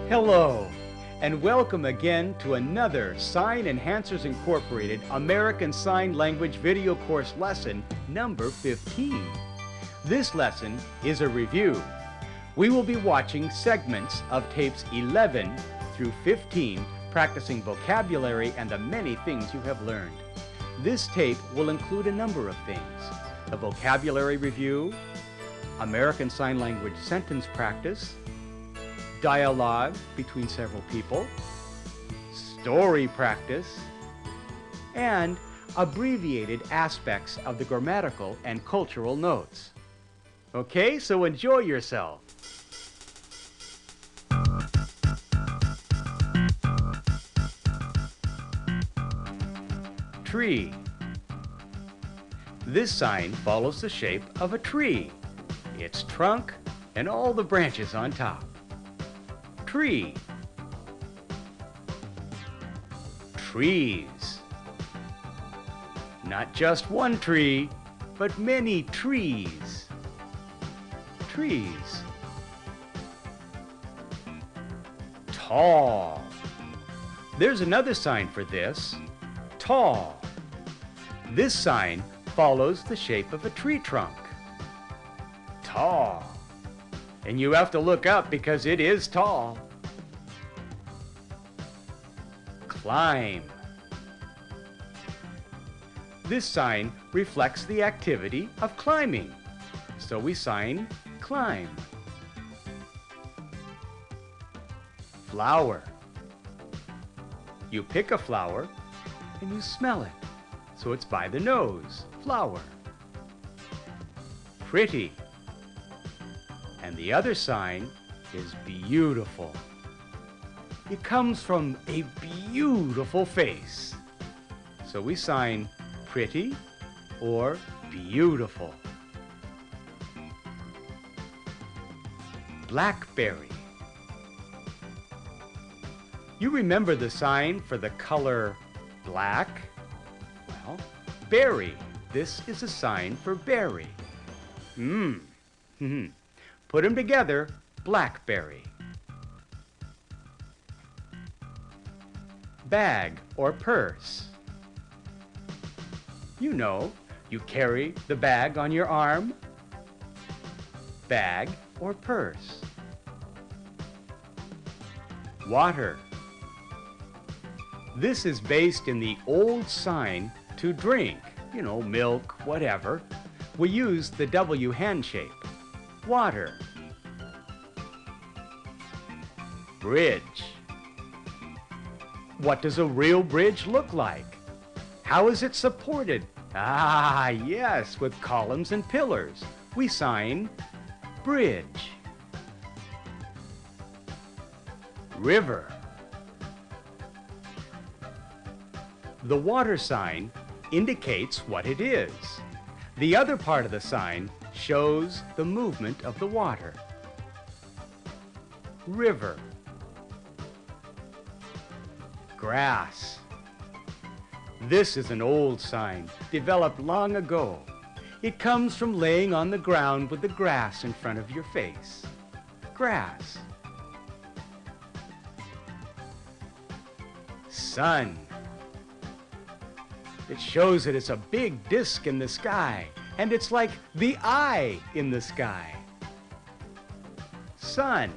Hello, and welcome again to another Sign Enhancers Incorporated American Sign Language video course lesson number 15. This lesson is a review. We will be watching segments of tapes 11 through 15, practicing vocabulary and the many things you have learned. This tape will include a number of things: a vocabulary review, American Sign Language sentence practice, dialogue between several people, story practice, and abbreviated aspects of the grammatical and cultural notes. Okay, so enjoy yourself. Tree. This sign follows the shape of a tree, its trunk, and all the branches on top. Tree. Trees. Not just one tree, but many trees. Trees. Tall. There's another sign for this. Tall. This sign follows the shape of a tree trunk. Tall. And you have to look up because it is tall. Climb. This sign reflects the activity of climbing, so we sign climb. Flower. You pick a flower and you smell it, so it's by the nose. Flower. Pretty. And the other sign is beautiful. It comes from a beautiful face, so we sign pretty or beautiful. Blackberry. You remember the sign for the color black? Well, berry. This is a sign for berry. Put them together, blackberry. Bag or purse. You know, you carry the bag on your arm. Bag or purse. Water. This is based in the old sign to drink, you know, milk, whatever. We use the W hand shape. Water. Bridge. What does a real bridge look like? How is it supported? Ah, yes, with columns and pillars. We sign bridge. River. The water sign indicates what it is. The other part of the sign shows the movement of the water. River. Grass. This is an old sign, developed long ago. It comes from laying on the ground with the grass in front of your face. Grass. Sun. It shows that it's a big disk in the sky, and it's like the eye in the sky. Sun.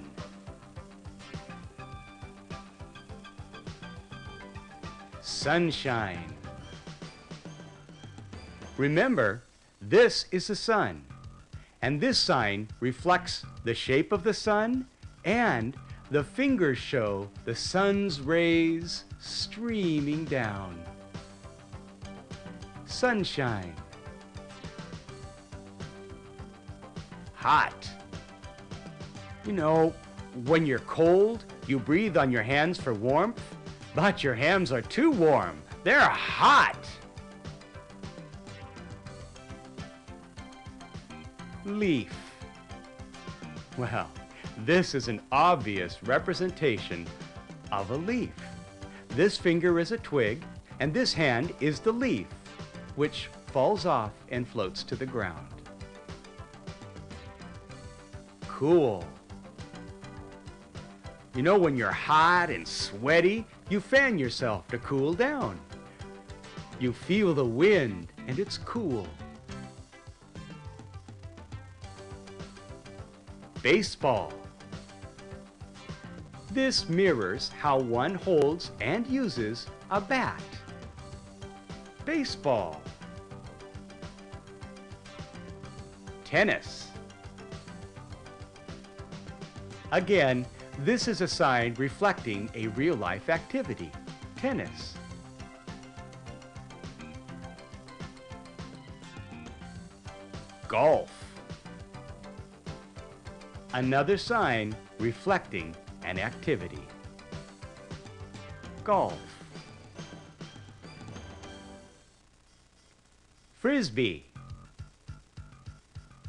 Sunshine. Remember, this is the sun, and this sign reflects the shape of the sun, and the fingers show the sun's rays streaming down. Sunshine. Hot. You know, when you're cold, you breathe on your hands for warmth, but your hands are too warm. They're hot. Leaf. Well, this is an obvious representation of a leaf. This finger is a twig, and this hand is the leaf, which falls off and floats to the ground. Cool. You know, when you're hot and sweaty, you fan yourself to cool down. You feel the wind and it's cool. Baseball. This mirrors how one holds and uses a bat. Baseball. Tennis. Again, this is a sign reflecting a real-life activity. Tennis. Golf. Another sign reflecting an activity. Golf. Frisbee.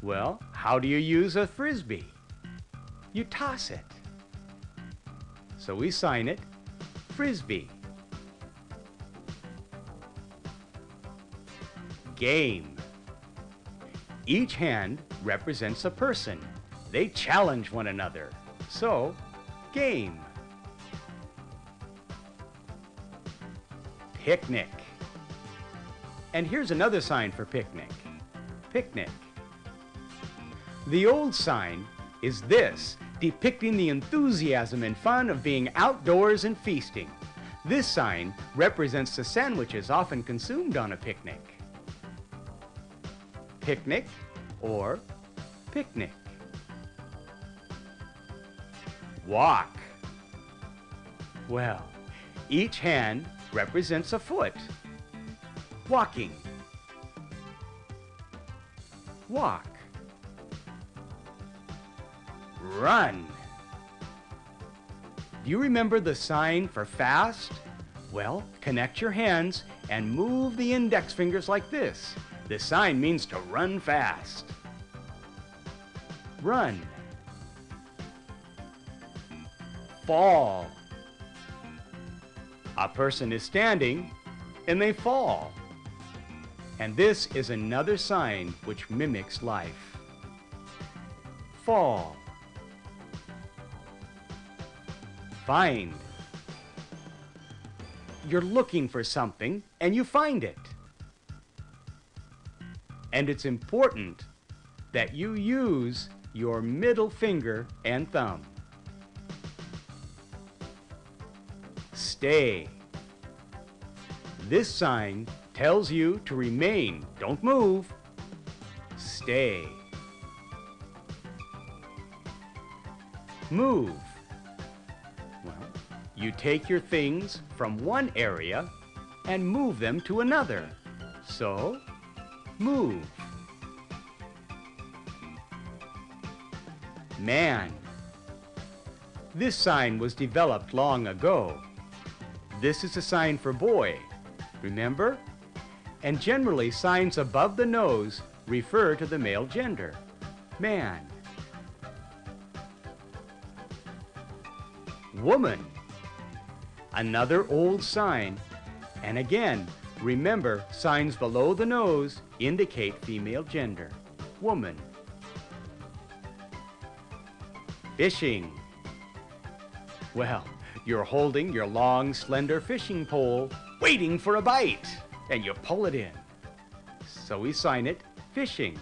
Well, how do you use a frisbee? You toss it. So we sign it Frisbee. Game. Each hand represents a person. They challenge one another. So, game. Picnic. And here's another sign for picnic. Picnic. The old sign is this, depicting the enthusiasm and fun of being outdoors and feasting. This sign represents the sandwiches often consumed on a picnic. Picnic or picnic. Walk. Well, each hand represents a foot. Walking. Walk. Run. Do you remember the sign for fast? Well, connect your hands and move the index fingers like this. The sign means to run fast. Run. Fall. A person is standing and they fall. And this is another sign which mimics life. Fall. Find. You're looking for something and you find it. And it's important that you use your middle finger and thumb. Stay. This sign tells you to remain. Don't move. Stay. Move. Well, you take your things from one area and move them to another. So, move. Man. This sign was developed long ago. This is a sign for boy. Remember? And generally, signs above the nose refer to the male gender. Man. Woman. Another old sign. And again, remember, signs below the nose indicate female gender. Woman. Fishing. Well, you're holding your long, slender fishing pole, waiting for a bite, and you pull it in. So we sign it fishing.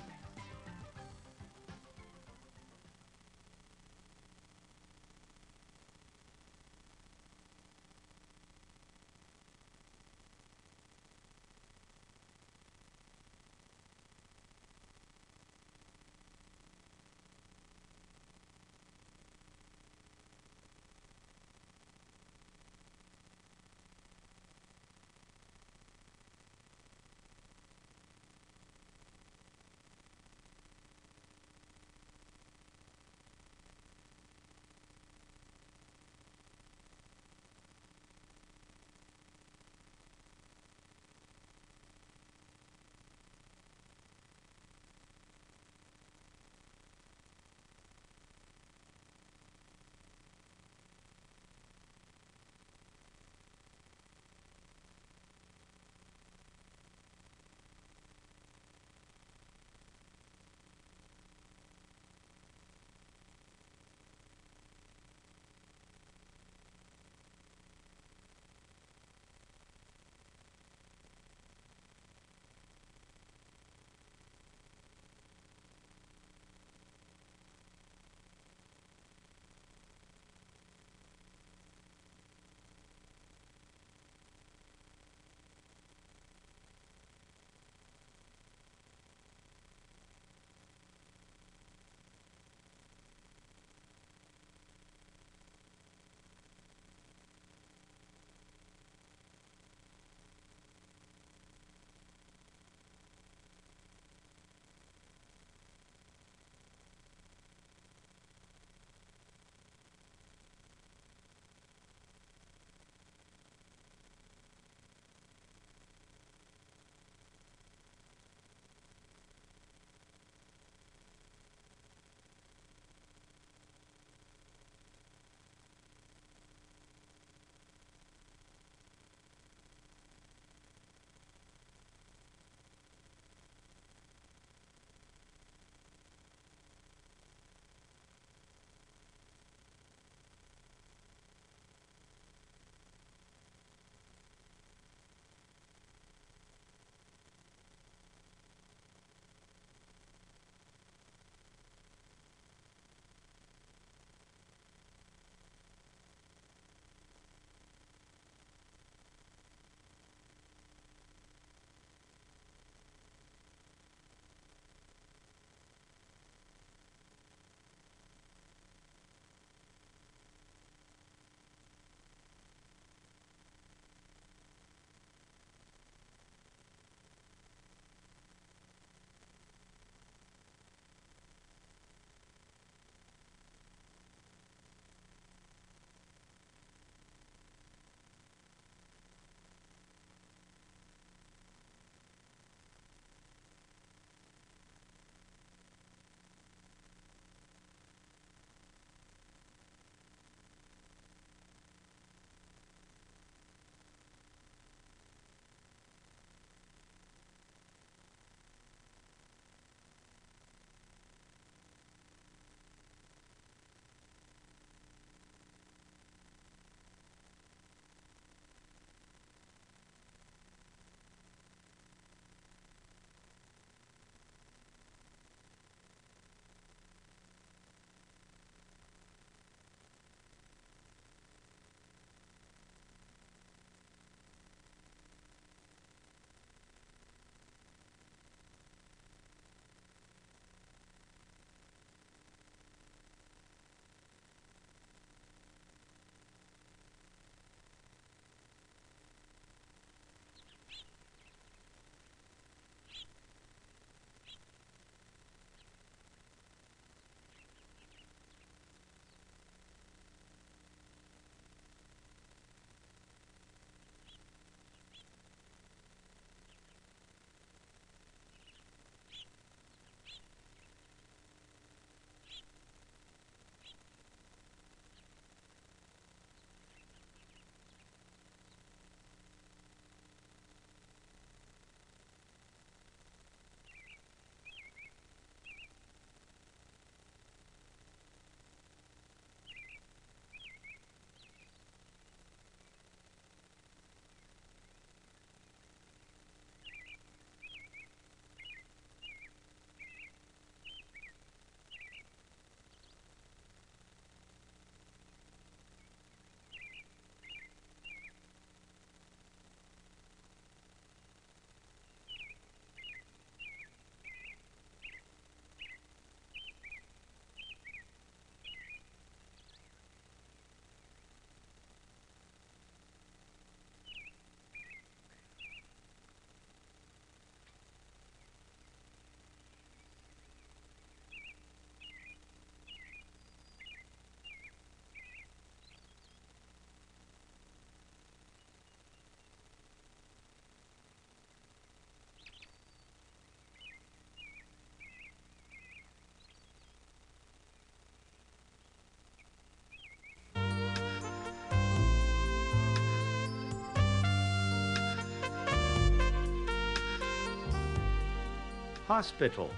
Hospital.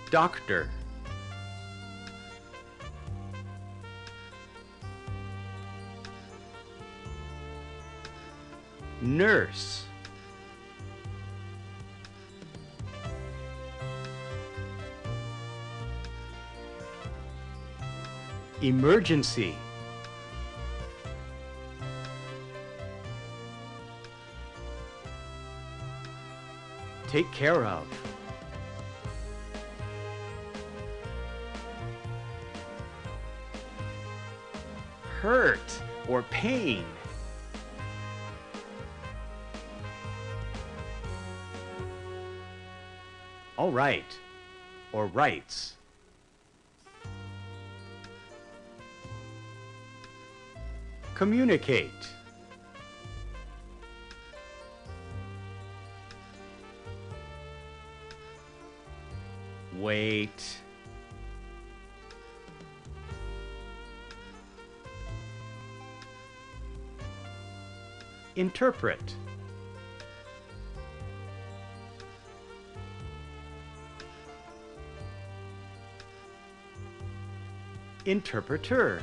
Doctor. Nurse. Emergency. Take care of. Hurt or pain. All right, or rights. Communicate. Wait. Interpret. Interpreter.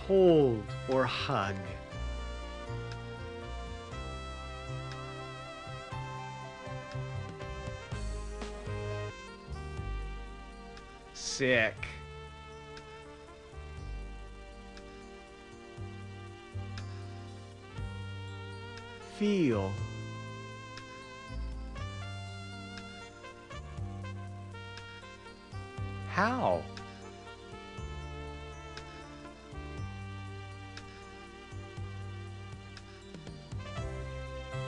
Hold or hug. Sick. Feel. How?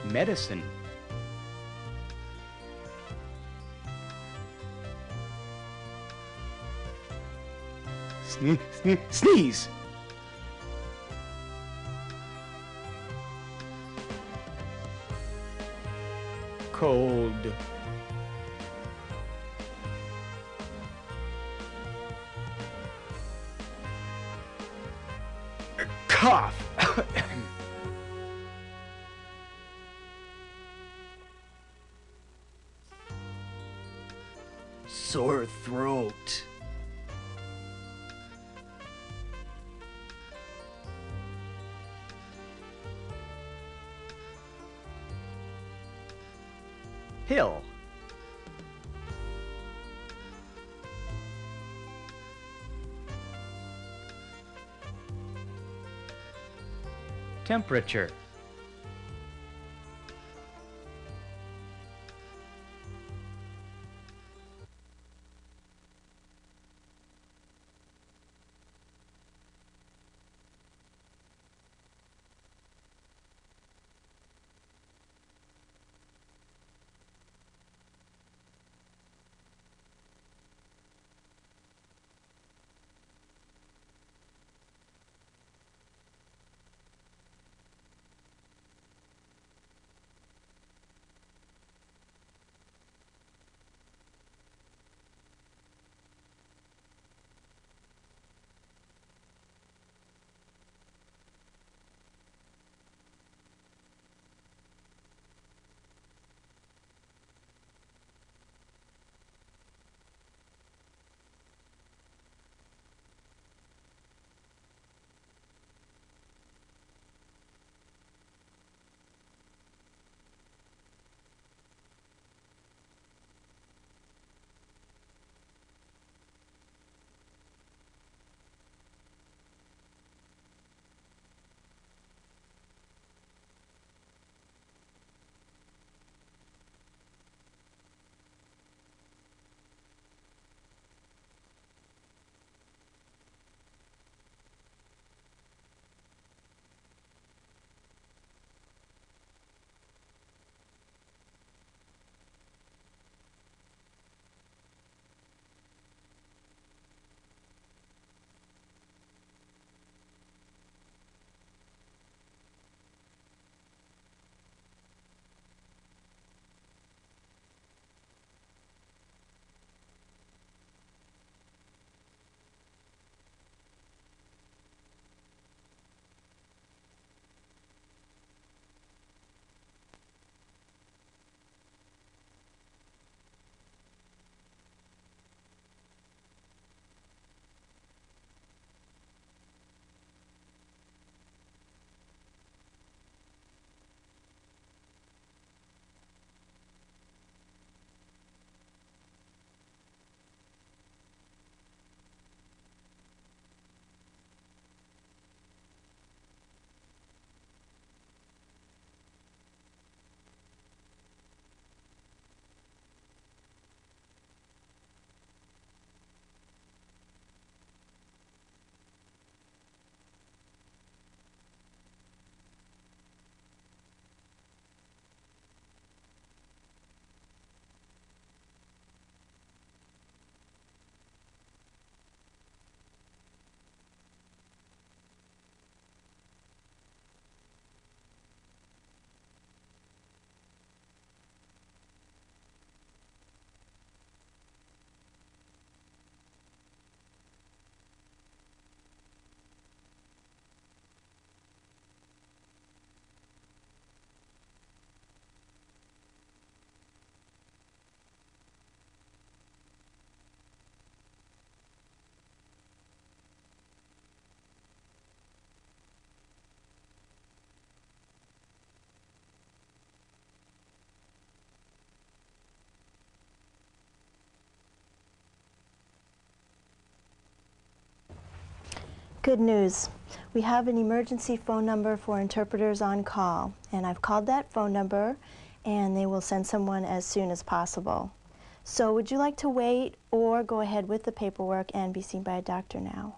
Medicine. Sneeze. Cold. Cough. Sore throat. Pill. Temperature. Good news. We have an emergency phone number for interpreters on call, and I've called that phone number, and they will send someone as soon as possible. So would you like to wait or go ahead with the paperwork and be seen by a doctor now?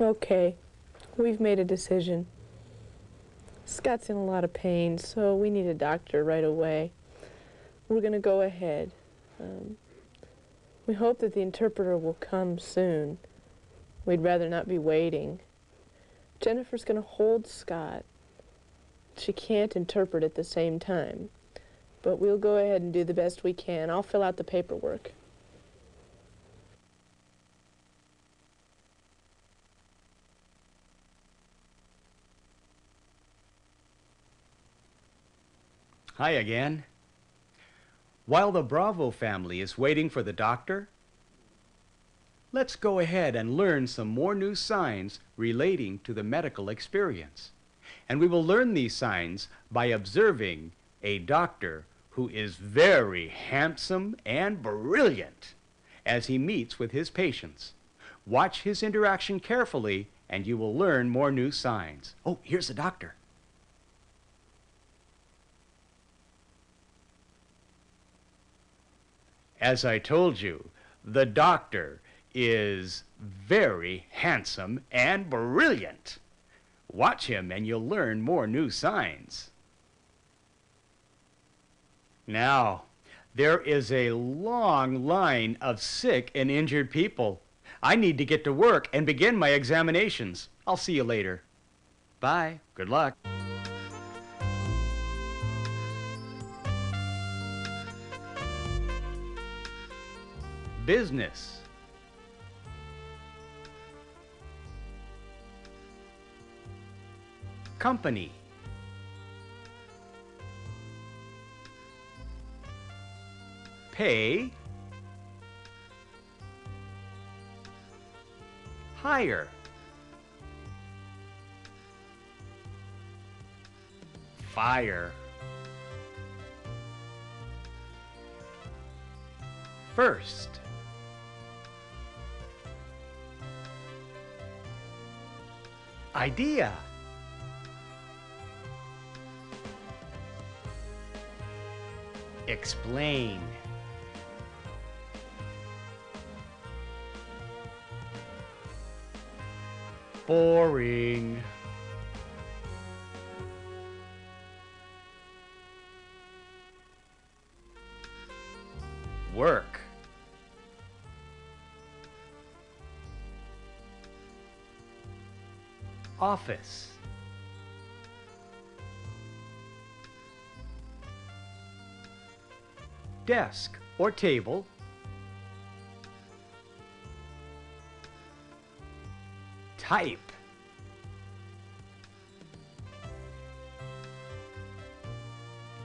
Okay, we've made a decision. Scott's in a lot of pain, so we need a doctor right away. We're going to go ahead. We hope that the interpreter will come soon. We'd rather not be waiting. Jennifer's going to hold Scott. She can't interpret at the same time, but we'll go ahead and do the best we can. I'll fill out the paperwork. Hi again. While the Bravo family is waiting for the doctor, let's go ahead and learn some more new signs relating to the medical experience. And we will learn these signs by observing a doctor who is very handsome and brilliant as he meets with his patients. Watch his interaction carefully and you will learn more new signs. Oh, here's the doctor. As I told you, the doctor is very handsome and brilliant. Watch him and you'll learn more new signs. Now, there is a long line of sick and injured people. I need to get to work and begin my examinations. I'll see you later. Bye. Good luck. Business. Company. Pay. Hire. Fire. First. Idea. Explain. Boring. Work. Office. Desk or table. Type.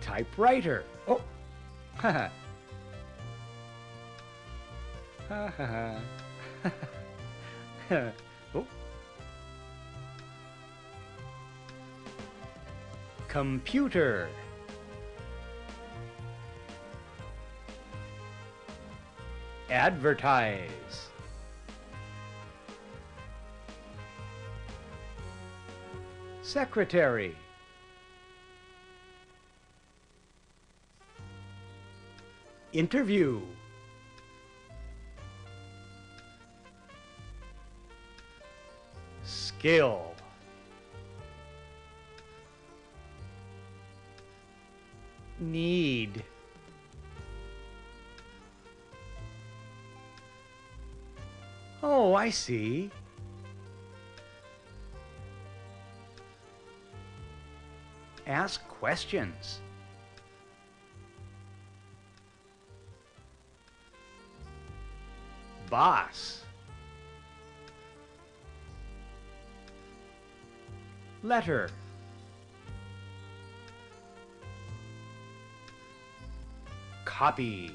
Typewriter. Oh. Ha ha. Ha ha ha. Oh. Computer. Advertise. Secretary. Interview. Skill. Need. Oh, I see. Ask questions. Boss. Letter. Copy.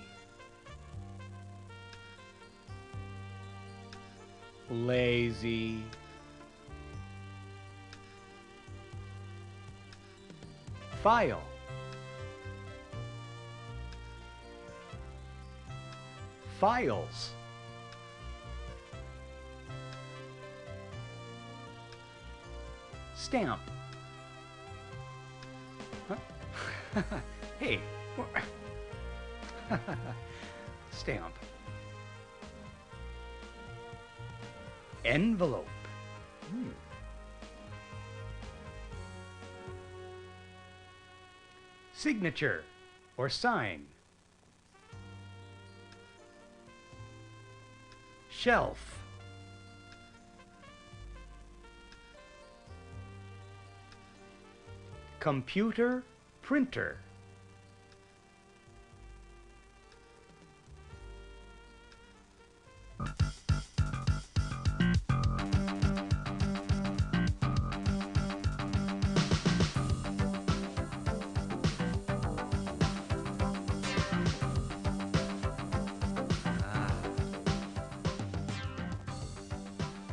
Lazy. File. Files. Stamp. Huh? Hey. Stamp. Envelope. Signature or sign. Shelf. Computer, printer.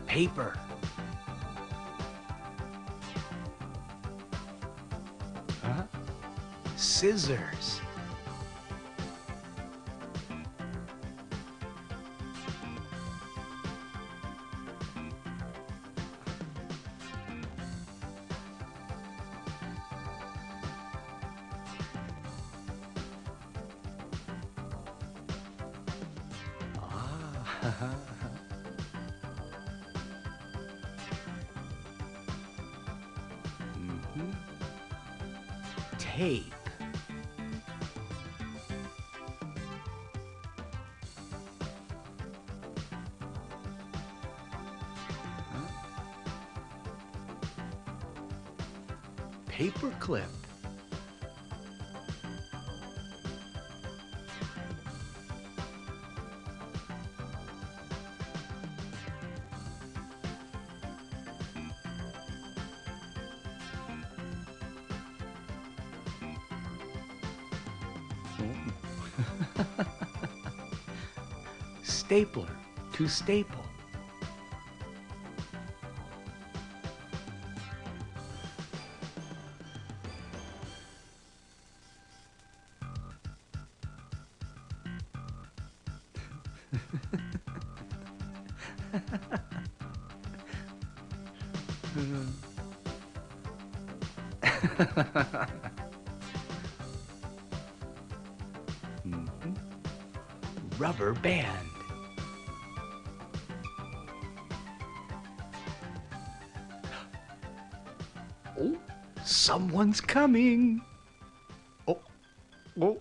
Paper. Scissors. Tape. Paper clip. Stapler to staple. Rubber band. Oh, someone's coming. Oh, oh.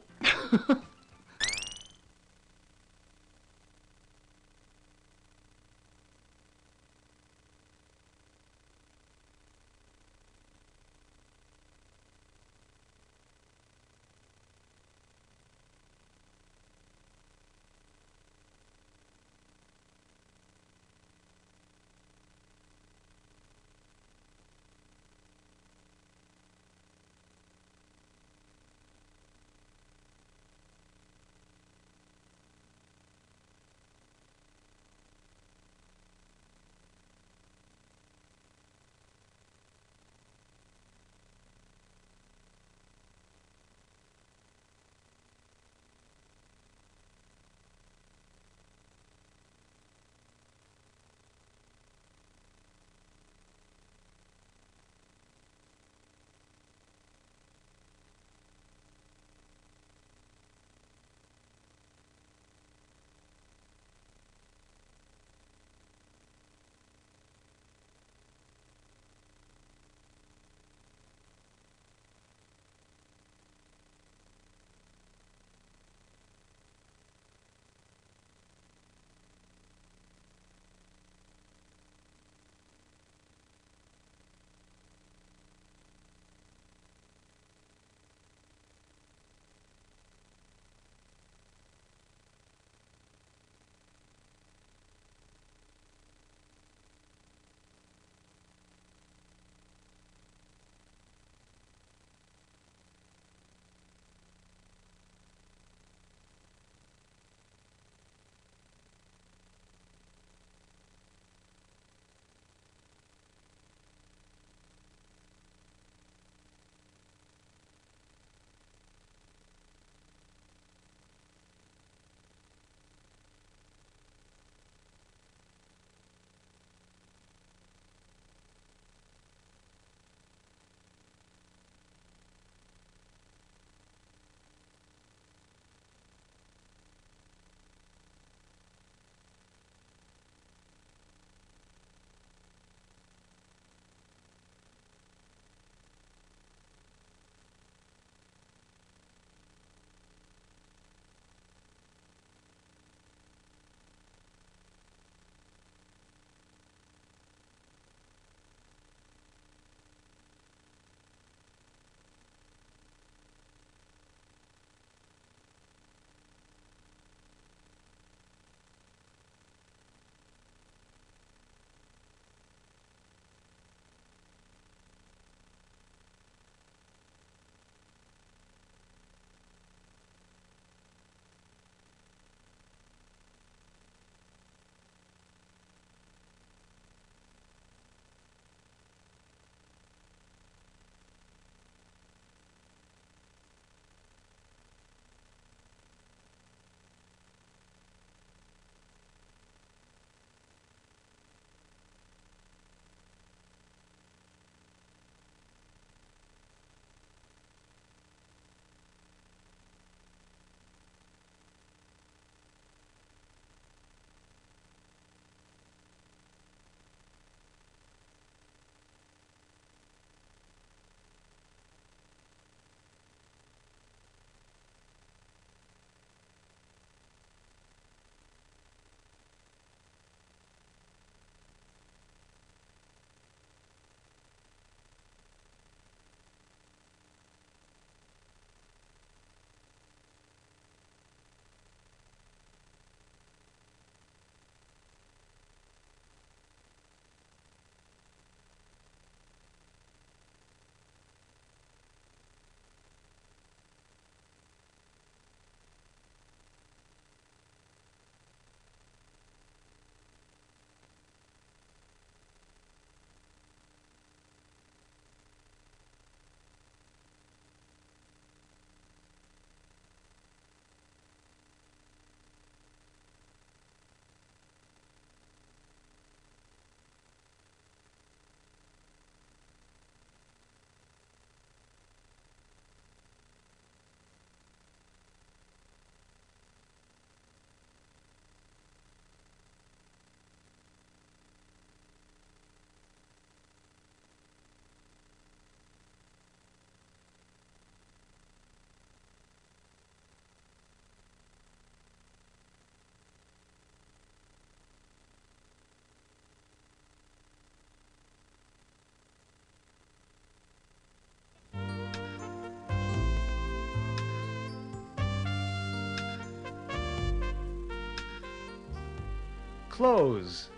close.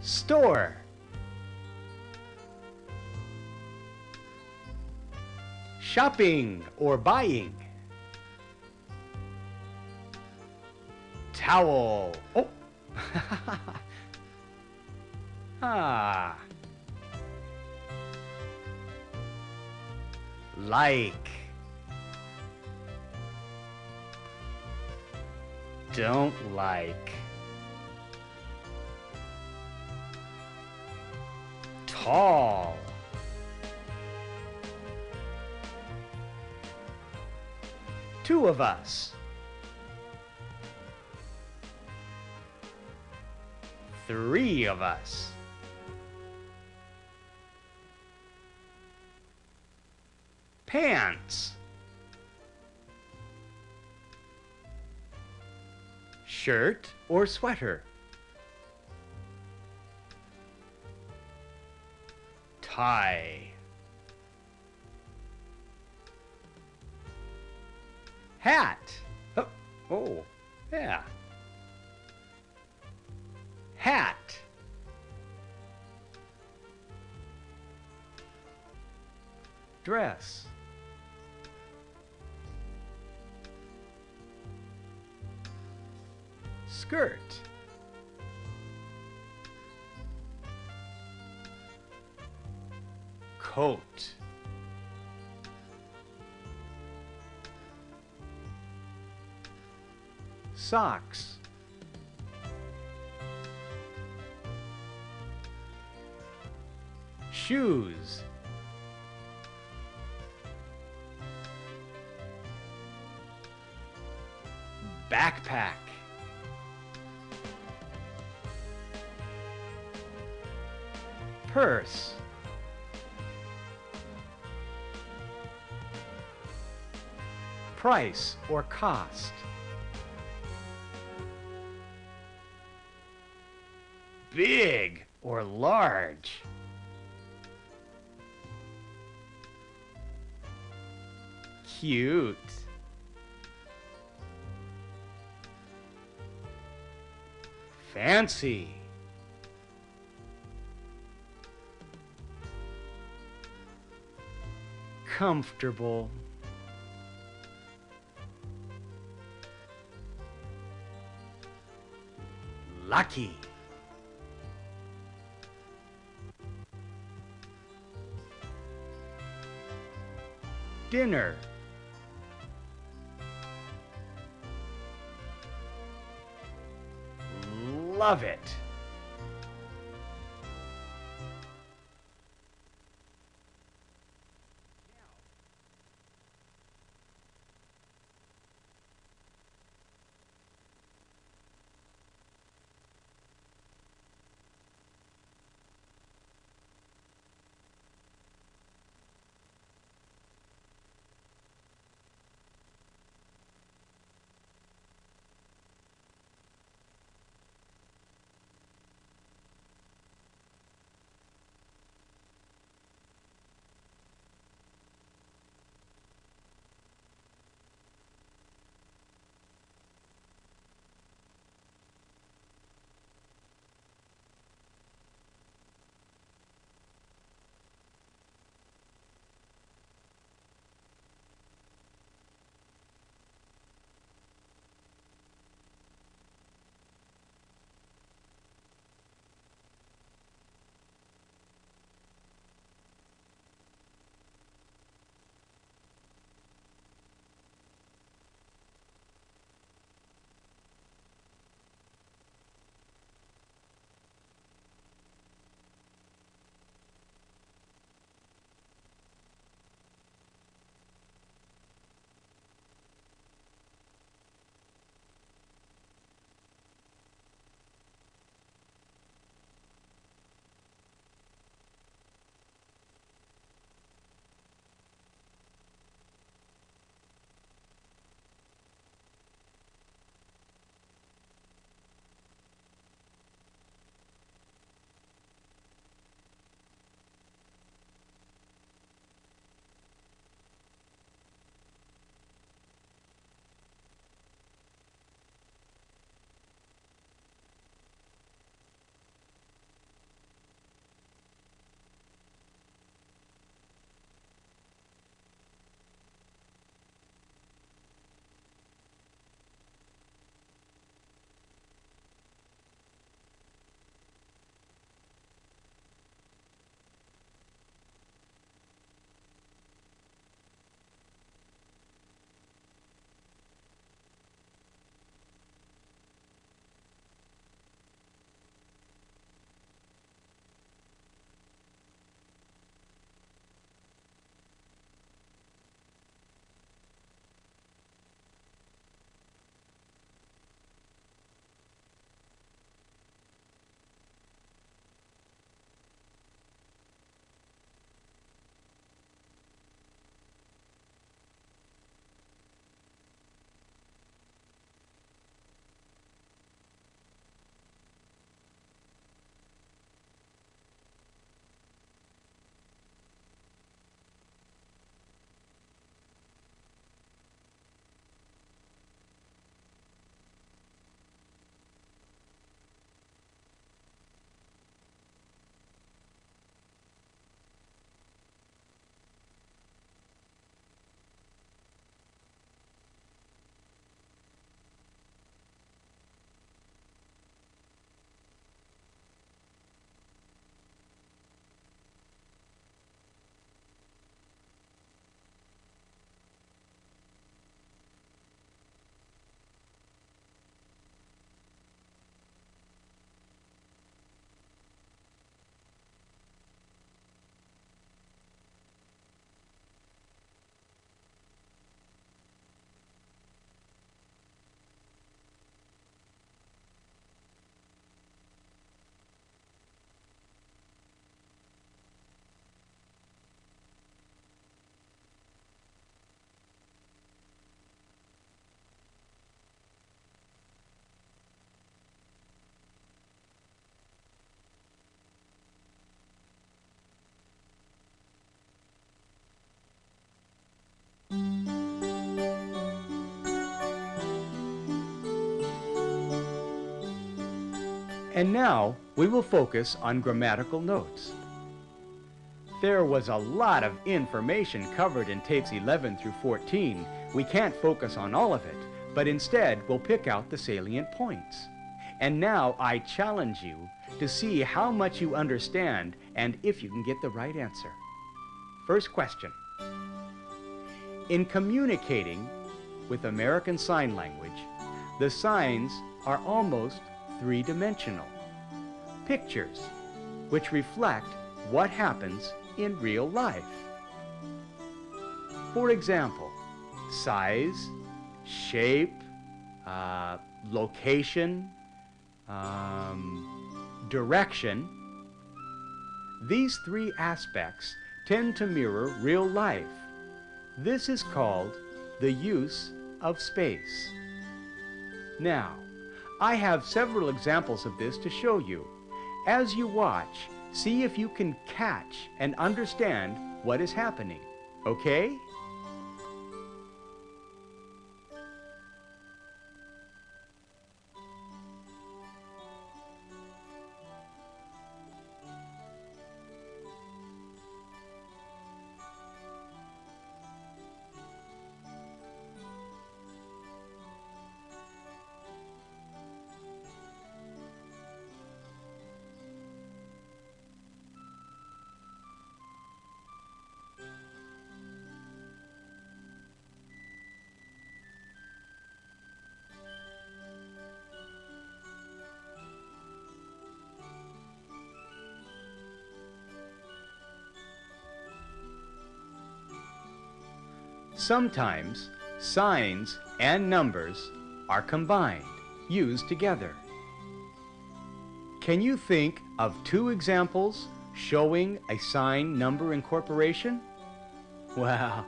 Store. Shopping or buying. Towel. Oh. Ah. Like. Don't like. Tall. Two of us. Three of us. Pants. Shirt or sweater. Tie. Hat. Oh, oh, yeah. Hat. Dress. Skirt. Coat. Socks. Shoes. Backpack. Purse. Price or cost. Big or large. Cute. Fancy. Comfortable. Lucky. Dinner. Love it. And now we will focus on grammatical notes. There was a lot of information covered in tapes 11 through 14. We can't focus on all of it, but instead we'll pick out the salient points. And now I challenge you to see how much you understand and if you can get the right answer. First question. In communicating with American Sign Language, the signs are almost three-dimensional. Pictures, which reflect what happens in real life. For example, size, shape, location, direction. These three aspects tend to mirror real life. This is called the use of space. Now, I have several examples of this to show you. As you watch, see if you can catch and understand what is happening, okay? Sometimes signs and numbers are combined, used together. Can you think of two examples showing a sign-number incorporation? Well,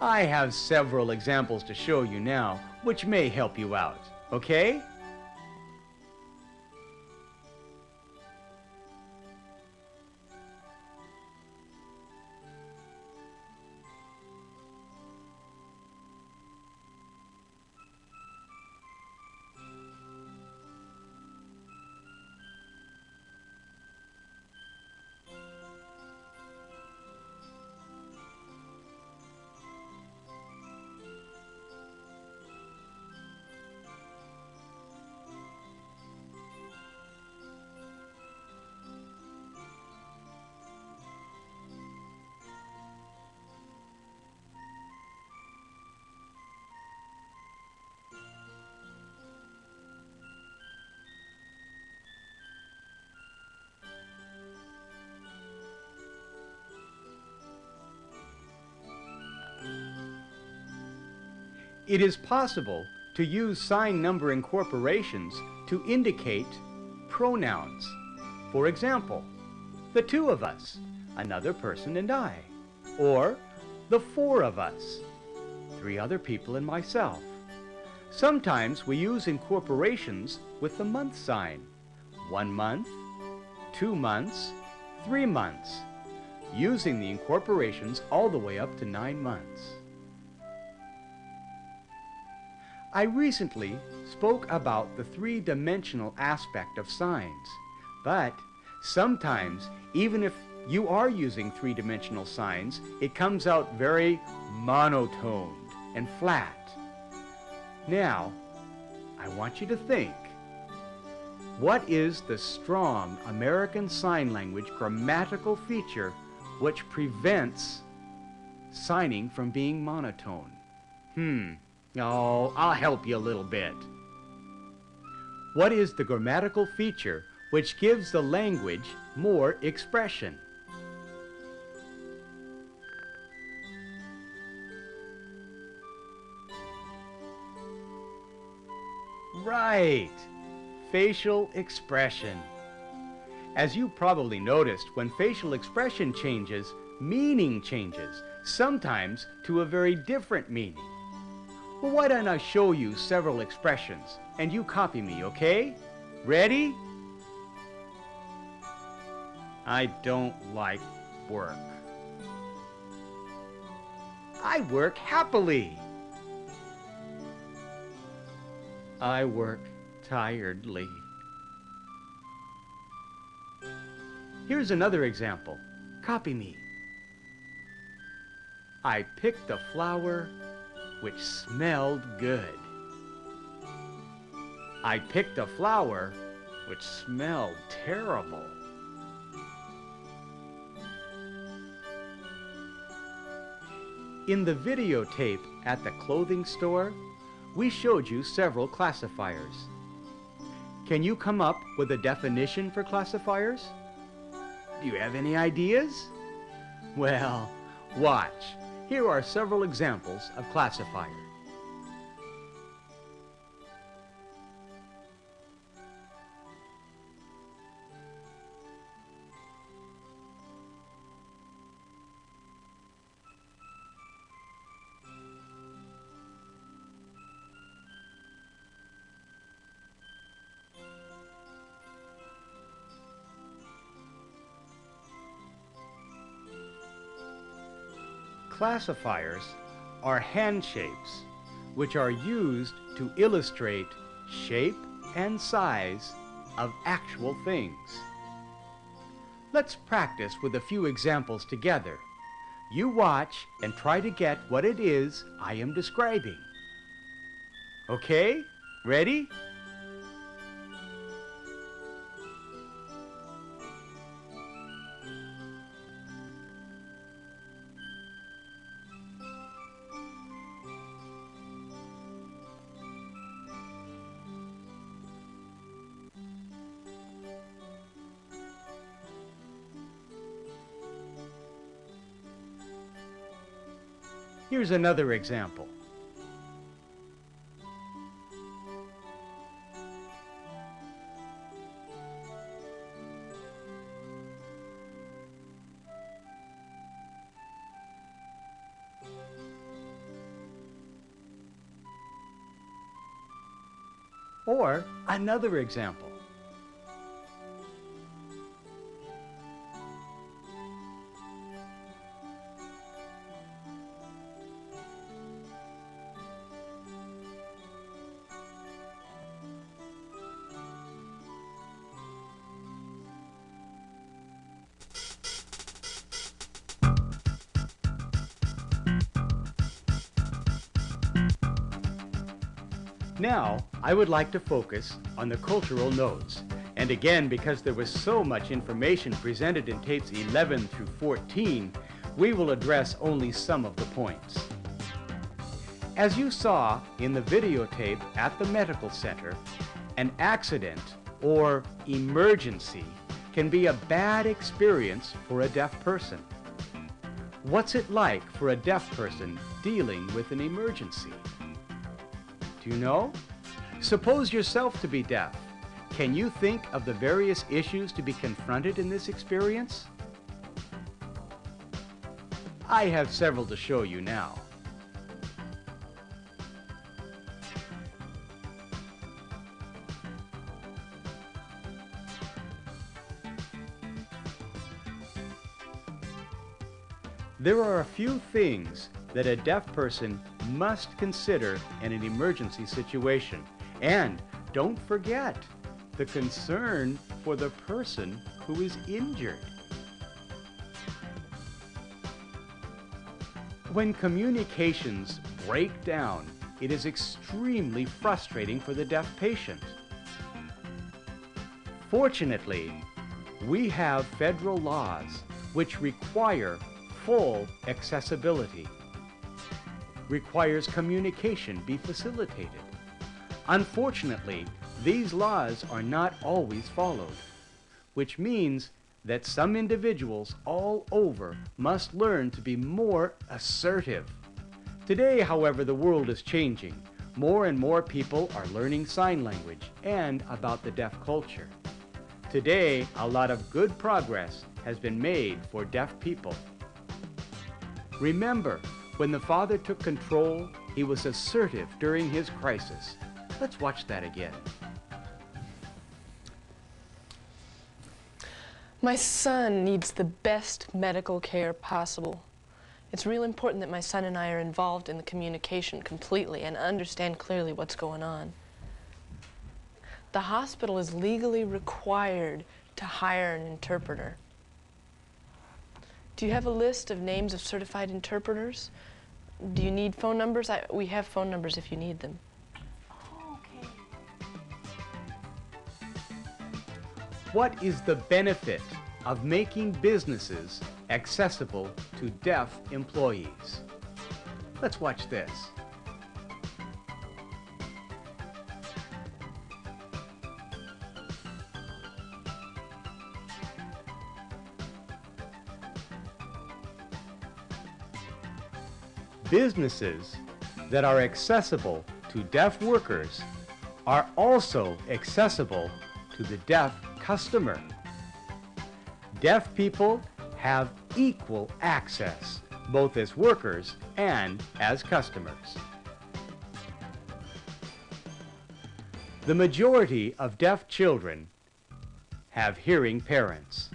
I have several examples to show you now, which may help you out, okay? It is possible to use sign-number incorporations to indicate pronouns. For example, the two of us, another person and I, or the four of us, three other people and myself. Sometimes we use incorporations with the month sign, 1 month, 2 months, 3 months, using the incorporations all the way up to 9 months. I recently spoke about the three-dimensional aspect of signs, but sometimes, even if you are using three-dimensional signs, it comes out very monotoned and flat. Now, I want you to think, what is the strong American Sign Language grammatical feature which prevents signing from being monotone? Oh, I'll help you a little bit. What is the grammatical feature which gives the language more expression? Right, facial expression. As you probably noticed, when facial expression changes, meaning changes, sometimes to a very different meaning. Well, why don't I show you several expressions, and you copy me, okay? Ready? I don't like work. I work happily. I work tiredly. Here's another example. Copy me. I picked a flower which smelled good. I picked a flower which smelled terrible. In the videotape at the clothing store, we showed you several classifiers. Can you come up with a definition for classifiers? Do you have any ideas? Well, watch. Here are several examples of classifiers. Classifiers are hand shapes, which are used to illustrate shape and size of actual things. Let's practice with a few examples together. You watch and try to get what it is I am describing. Okay? Ready? Here's another example. Or another example. Now, I would like to focus on the cultural notes. And again, because there was so much information presented in tapes 11 through 14, we will address only some of the points. As you saw in the videotape at the medical center, an accident or emergency can be a bad experience for a deaf person. What's it like for a deaf person dealing with an emergency? Do you know? Suppose yourself to be deaf. Can you think of the various issues to be confronted in this experience? I have several to show you now. There are a few things that a deaf person must consider in an emergency situation. And don't forget the concern for the person who is injured. When communications break down, it is extremely frustrating for the deaf patient. Fortunately, we have federal laws which require full accessibility, requires communication be facilitated. Unfortunately, these laws are not always followed, which means that some individuals all over must learn to be more assertive. Today, however, the world is changing. More and more people are learning sign language and about the deaf culture. Today, a lot of good progress has been made for deaf people. Remember, when the Father took control, he was assertive during his crisis. Let's watch that again. My son needs the best medical care possible. It's real important that my son and I are involved in the communication completely and understand clearly what's going on. The hospital is legally required to hire an interpreter. Do you have a list of names of certified interpreters? Do you need phone numbers? We have phone numbers if you need them. Oh, okay. What is the benefit of making businesses accessible to deaf employees? Let's watch this. Businesses that are accessible to deaf workers are also accessible to the deaf customer. Deaf people have equal access, both as workers and as customers. The majority of deaf children have hearing parents.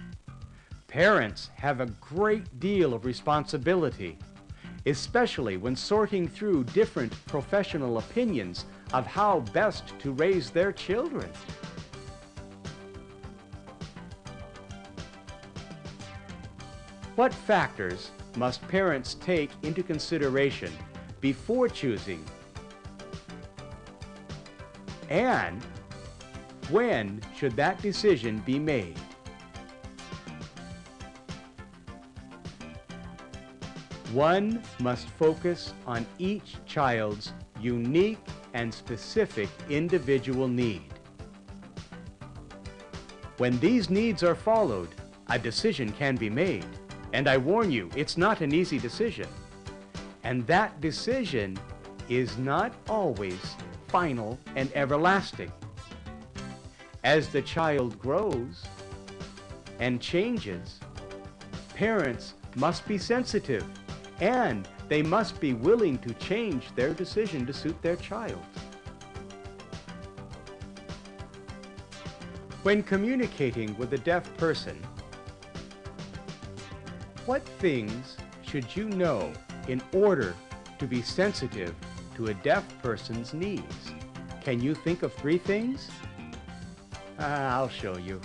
Parents have a great deal of responsibility, especially when sorting through different professional opinions of how best to raise their children. What factors must parents take into consideration before choosing? And when should that decision be made? One must focus on each child's unique and specific individual need. When these needs are followed, a decision can be made. And I warn you, it's not an easy decision. And that decision is not always final and everlasting. As the child grows and changes, parents must be sensitive, and they must be willing to change their decision to suit their child. When communicating with a deaf person, what things should you know in order to be sensitive to a deaf person's needs? Can you think of 3 things? I'll show you.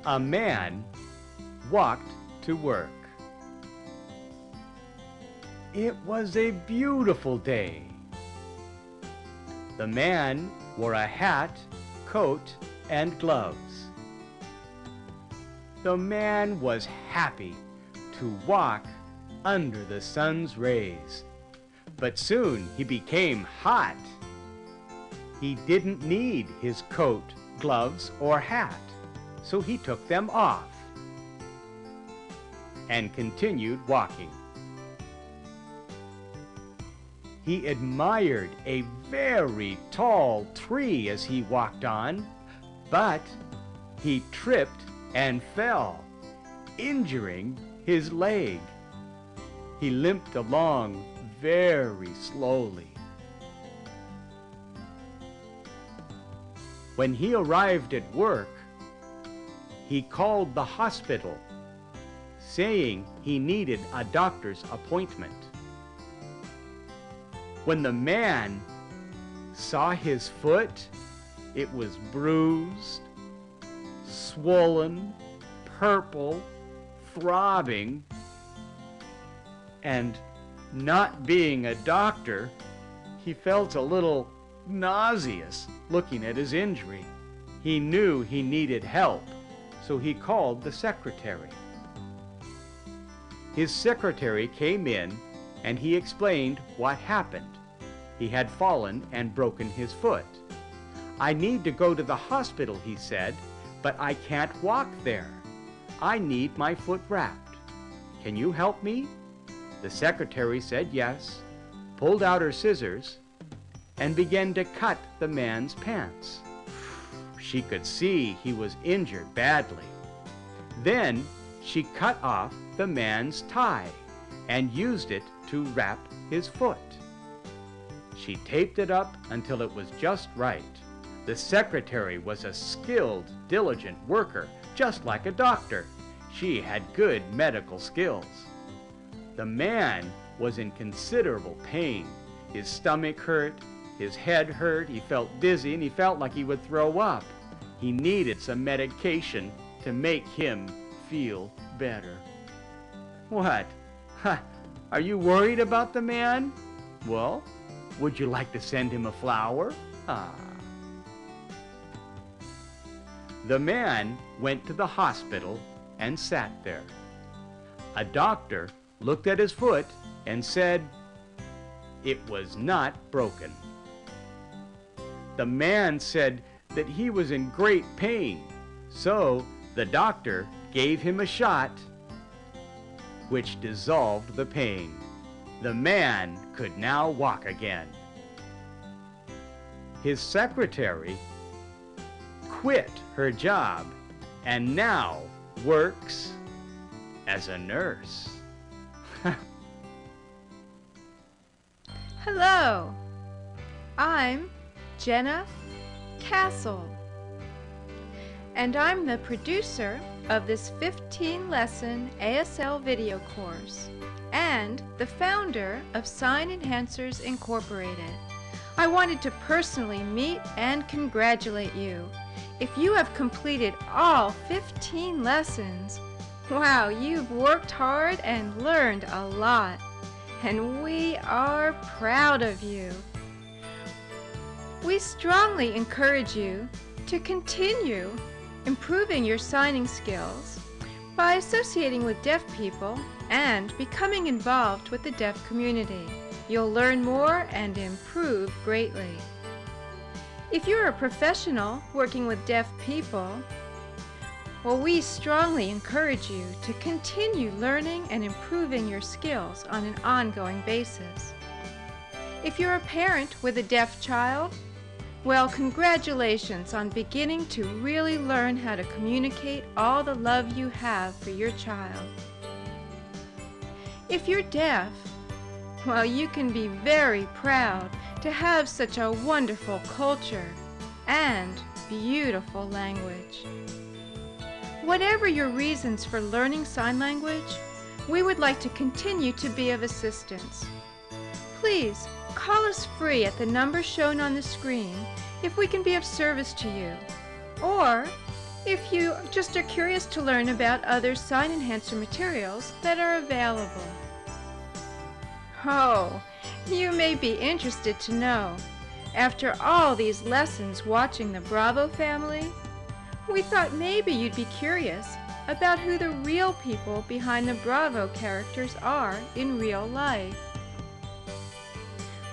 A man walked to work. It was a beautiful day. The man wore a hat, coat, and gloves. The man was happy to walk under the sun's rays. But soon he became hot. He didn't need his coat, gloves, or hat, so he took them off and continued walking. He admired a very tall tree as he walked on, but he tripped and fell, injuring his leg. He limped along very slowly. When he arrived at work, he called the hospital, saying he needed a doctor's appointment. When the man saw his foot, it was bruised, swollen, purple, throbbing, and not being a doctor, he felt a little nauseous looking at his injury. He knew he needed help, so he called the secretary. His secretary came in and he explained what happened. He had fallen and broken his foot. "I need to go to the hospital," he said, "but I can't walk there. I need my foot wrapped. Can you help me?" The secretary said yes, pulled out her scissors, and began to cut the man's pants. She could see he was injured badly. Then she cut off the man's tie and used it to wrap his foot. She taped it up until it was just right. The secretary was a skilled, diligent worker, just like a doctor. She had good medical skills. The man was in considerable pain. His stomach hurt, his head hurt, he felt dizzy, and he felt like he would throw up. He needed some medication to make him feel better. What? Are you worried about the man? Well, would you like to send him a flower? The man went to the hospital and sat there. A doctor looked at his foot and said it was not broken. The man said that he was in great pain, so the doctor gave him a shot which dissolved the pain. The man could now walk again. His secretary quit her job and now works as a nurse. Hello, I'm Jenna Castle, and I'm the producer of this 15-lesson ASL video course and the founder of Sign Enhancers Incorporated. I wanted to personally meet and congratulate you. If you have completed all 15 lessons, wow, you've worked hard and learned a lot, and we are proud of you. We strongly encourage you to continue improving your signing skills by associating with deaf people and becoming involved with the deaf community. You'll learn more and improve greatly. If you're a professional working with deaf people, well, we strongly encourage you to continue learning and improving your skills on an ongoing basis. If you're a parent with a deaf child, well, congratulations on beginning to really learn how to communicate all the love you have for your child. If you're deaf, well, you can be very proud to have such a wonderful culture and beautiful language. Whatever your reasons for learning sign language, we would like to continue to be of assistance. Please call us free at the number shown on the screen if we can be of service to you, or if you just are curious to learn about other sign enhancer materials that are available. Oh, you may be interested to know, after all these lessons watching the Bravo family, we thought maybe you'd be curious about who the real people behind the Bravo characters are in real life.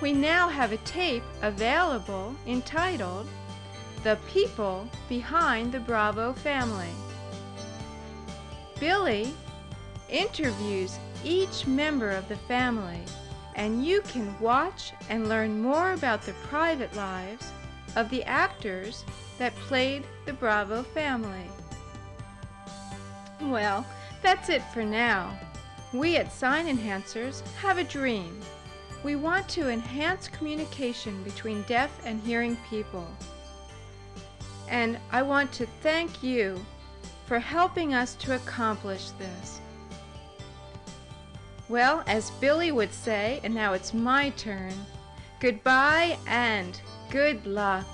We now have a tape available entitled The People Behind the Bravo Family. Billy interviews each member of the family, and you can watch and learn more about the private lives of the actors that played the Bravo family. Well, that's it for now. We at Sign Enhancers have a dream. We want to enhance communication between deaf and hearing people. And I want to thank you for helping us to accomplish this. Well, as Billy would say, and now it's my turn, goodbye and good luck.